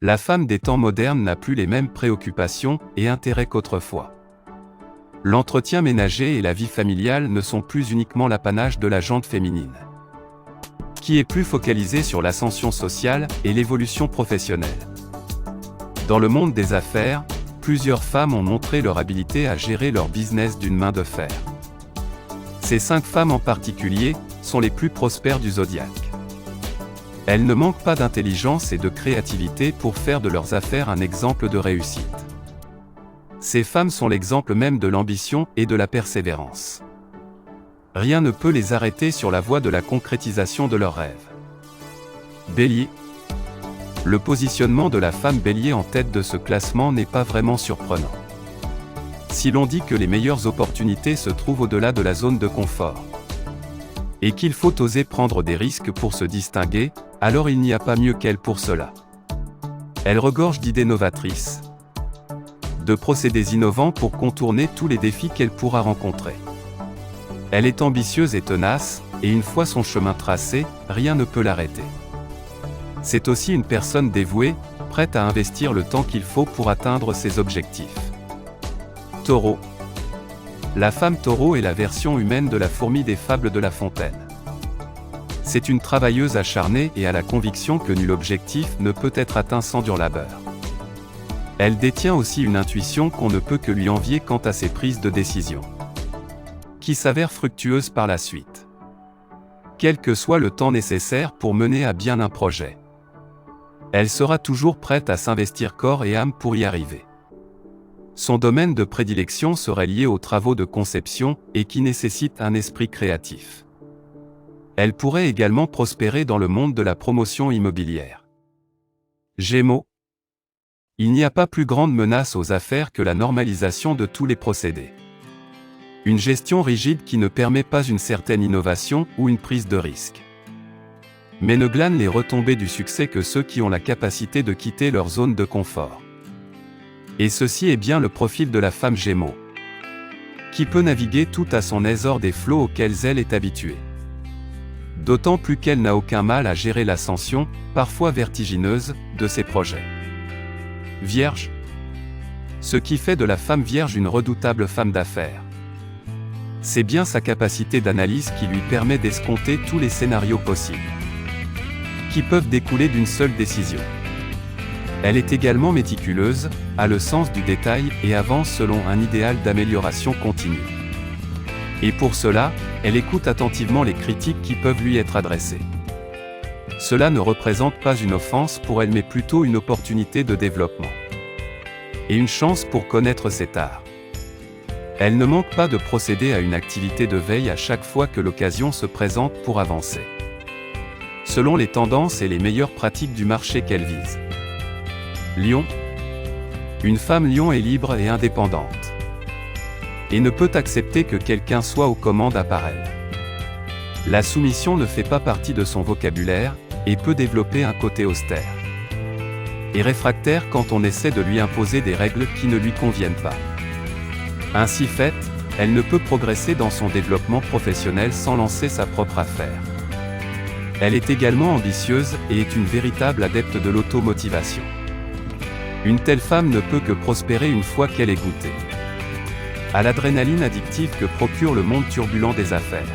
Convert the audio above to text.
La femme des temps modernes n'a plus les mêmes préoccupations et intérêts qu'autrefois. L'entretien ménager et la vie familiale ne sont plus uniquement l'apanage de la gente féminine, qui est plus focalisée sur l'ascension sociale et l'évolution professionnelle. Dans le monde des affaires, plusieurs femmes ont montré leur habileté à gérer leur business d'une main de fer. Ces 5 femmes en particulier sont les plus prospères du zodiaque. Elles ne manquent pas d'intelligence et de créativité pour faire de leurs affaires un exemple de réussite. Ces femmes sont l'exemple même de l'ambition et de la persévérance. Rien ne peut les arrêter sur la voie de la concrétisation de leurs rêves. Bélier. Le positionnement de la femme Bélier en tête de ce classement n'est pas vraiment surprenant. Si l'on dit que les meilleures opportunités se trouvent au-delà de la zone de confort, et qu'il faut oser prendre des risques pour se distinguer, alors il n'y a pas mieux qu'elle pour cela. Elle regorge d'idées novatrices, de procédés innovants pour contourner tous les défis qu'elle pourra rencontrer. Elle est ambitieuse et tenace, et une fois son chemin tracé, rien ne peut l'arrêter. C'est aussi une personne dévouée, prête à investir le temps qu'il faut pour atteindre ses objectifs. Taureau. La femme taureau est la version humaine de la fourmi des fables de La Fontaine. C'est une travailleuse acharnée et a la conviction que nul objectif ne peut être atteint sans dur labeur. Elle détient aussi une intuition qu'on ne peut que lui envier quant à ses prises de décision, qui s'avèrent fructueuses par la suite. Quel que soit le temps nécessaire pour mener à bien un projet, elle sera toujours prête à s'investir corps et âme pour y arriver. Son domaine de prédilection serait lié aux travaux de conception et qui nécessitent un esprit créatif. Elle pourrait également prospérer dans le monde de la promotion immobilière. Gémeaux. Il n'y a pas plus grande menace aux affaires que la normalisation de tous les procédés. Une gestion rigide qui ne permet pas une certaine innovation ou une prise de risque, mais ne glane les retombées du succès que ceux qui ont la capacité de quitter leur zone de confort. Et ceci est bien le profil de la femme Gémeaux, qui peut naviguer tout à son aise hors des flots auxquels elle est habituée. D'autant plus qu'elle n'a aucun mal à gérer l'ascension, parfois vertigineuse, de ses projets. Vierge. Ce qui fait de la femme vierge une redoutable femme d'affaires, c'est bien sa capacité d'analyse qui lui permet d'escompter tous les scénarios possibles, qui peuvent découler d'une seule décision. Elle est également méticuleuse, a le sens du détail et avance selon un idéal d'amélioration continue. Et pour cela, elle écoute attentivement les critiques qui peuvent lui être adressées. Cela ne représente pas une offense pour elle mais plutôt une opportunité de développement, et une chance pour connaître cet art. Elle ne manque pas de procéder à une activité de veille à chaque fois que l'occasion se présente pour avancer, selon les tendances et les meilleures pratiques du marché qu'elle vise. Lion. Une femme lion est libre et indépendante, et ne peut accepter que quelqu'un soit aux commandes à part elle. La soumission ne fait pas partie de son vocabulaire, et peut développer un côté austère et réfractaire quand on essaie de lui imposer des règles qui ne lui conviennent pas. Ainsi faite, elle ne peut progresser dans son développement professionnel sans lancer sa propre affaire. Elle est également ambitieuse et est une véritable adepte de l'automotivation. Une telle femme ne peut que prospérer une fois qu'elle est goûtée à l'adrénaline addictive que procure le monde turbulent des affaires.